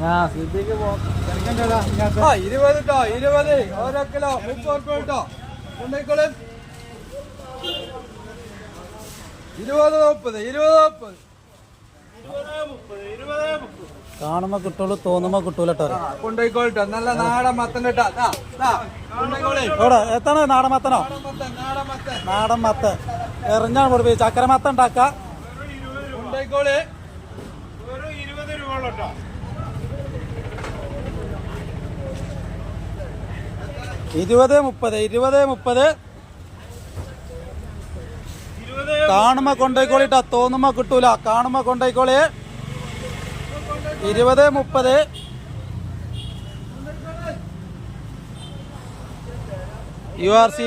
20 ട്ടോ, 20 ഓരോ കിലോ 30 കേട്ടോ. കൊണ്ടേക്കോളും 20 30 കാണുമ്പോ കിട്ടുള്ളൂ, തോന്നുമ്പോ കിട്ടൂല കേട്ടോ. കൊണ്ടേക്കോട്ടോ. നല്ല നാടൻ മത്തൻ കേട്ടോ. എത്താണ് നാടൻ മത്തനോ? നാടൻ മത്തൻ എറിഞ്ഞാണ് കൊടുപ്പി. ചക്കര മത്തൻ ഉണ്ടാക്ക. കൊണ്ടേക്കോള് 20 30 കാണുമ്പോ കൊണ്ടേക്കോളിട്ടാ, തോന്നുമ്പോ കിട്ടൂല. കാണുമ്പോ കൊണ്ടേക്കോളി 20 30. URC